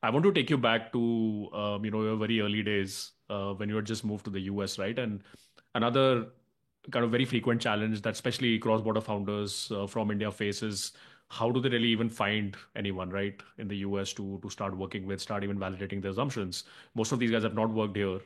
I want to take you back to your very early days when you had just moved to the US, right? And another kind of very frequent challenge that especially cross-border founders from India faces: how do they really even find anyone, right, in the US to start working with, start even validating their assumptions? Most of these guys have not worked here.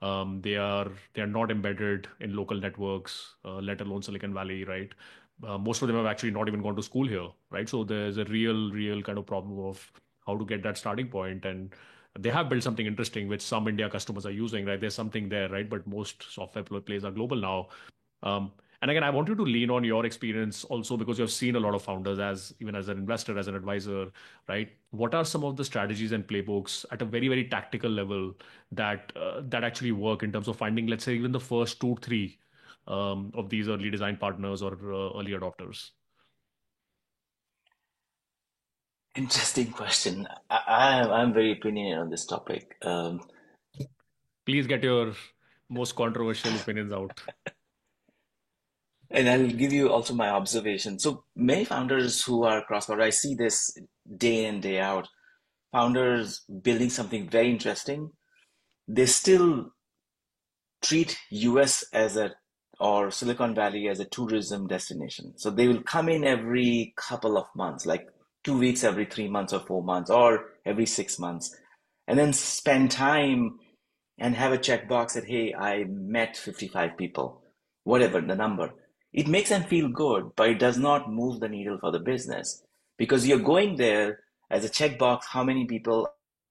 They are not embedded in local networks, let alone Silicon Valley, right? Most of them have actually not even gone to school here, right? So there's a real kind of problem of how to get that starting point. And they have built something interesting, which some India customers are using, right? There's something there, right? But most software plays are global now. Um, and again, I want you to lean on your experience also because you have seen a lot of founders as even as an investor, as an advisor, right? What are some of the strategies and playbooks at a very tactical level that actually work in terms of finding, let's say, even the first two, three of these early design partners or early adopters? Interesting question. I'm very opinionated on this topic. Please get your most controversial opinions out. And I'll give you also my observation. So many founders who are cross-border, I see this day in, day out. Founders building something very interesting. They still treat US as a or Silicon Valley as a tourism destination. So they will come in every couple of months, like 2 weeks every 3 months or 4 months, or every 6 months, and then spend time and have a checkbox that, hey, I met 55 people, whatever the number. It makes them feel good, but it does not move the needle for the business because you're going there as a checkbox, how many people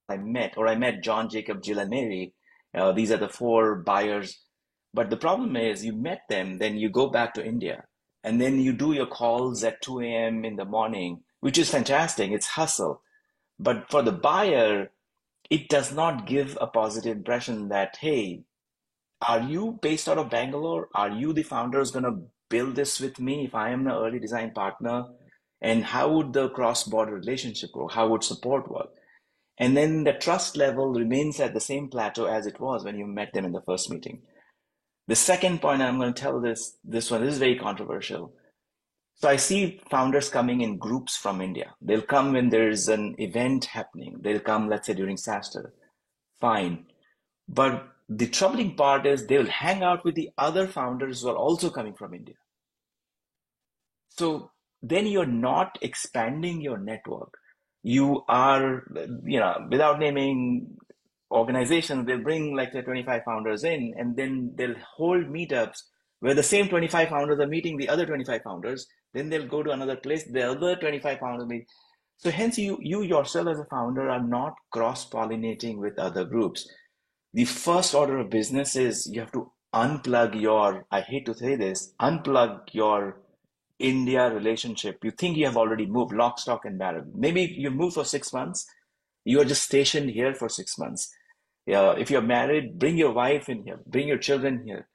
I met, or I met John, Jacob, Jill, and Mary. These are the four buyers. But the problem is you met them, then you go back to India, and then you do your calls at 2 a.m. in the morning, which is fantastic. It's hustle. But for the buyer, it does not give a positive impression that, hey, are you based out of Bangalore? Are you the founders going to build this with me if I am the early design partner? And how would the cross-border relationship work? How would support work? And then the trust level remains at the same plateau as it was when you met them in the first meeting. The second point I'm going to tell this is very controversial. So I see founders coming in groups from India. They'll come when there's an event happening. They'll come, let's say, during SaaStr. Fine. But the troubling part is they will hang out with the other founders who are also coming from India. So then you're not expanding your network. You are, without naming organizations, they'll bring like the 25 founders in and then they'll hold meetups where the same 25 founders are meeting the other 25 founders. Then they'll go to another place, the other 25 founders meet. So hence you yourself as a founder are not cross-pollinating with other groups. The first order of business is you have to unplug your, I hate to say this, unplug your India relationship. You think you have already moved lock, stock, and barrel. Maybe you moved for 6 months. You are just stationed here for 6 months. Yeah, if you're married, bring your wife in here, bring your children here.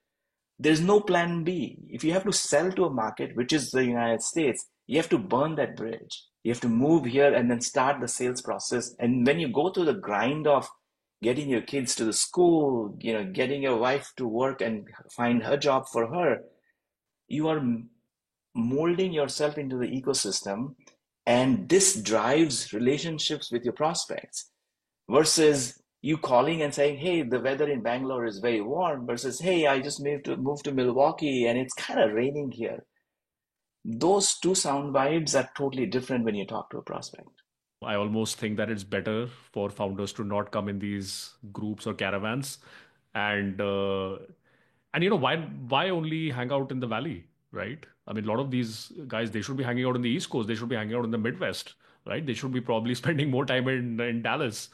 There's no plan B. If you have to sell to a market, which is the United States, you have to burn that bridge. You have to move here and then start the sales process. And when you go through the grind of getting your kids to the school, getting your wife to work and find her job for her, you are molding yourself into the ecosystem. And this drives relationships with your prospects versus you calling and saying, hey, the weather in Bangalore is very warm versus, hey, I just moved to Milwaukee and it's kind of raining here. Those two sound vibes are totally different when you talk to a prospect. I almost think that it's better for founders to not come in these groups or caravans, and why only hang out in the valley, right? I mean, a lot of these guys, they should be hanging out in the East Coast. They should be hanging out in the Midwest, right? They should be probably spending more time in Dallas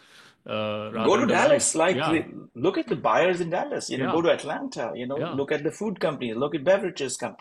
Go rather to in the valley. Dallas, like Yeah, look at the buyers in Dallas, go yeah, to Atlanta, yeah. look at the food companies, look at beverages companies.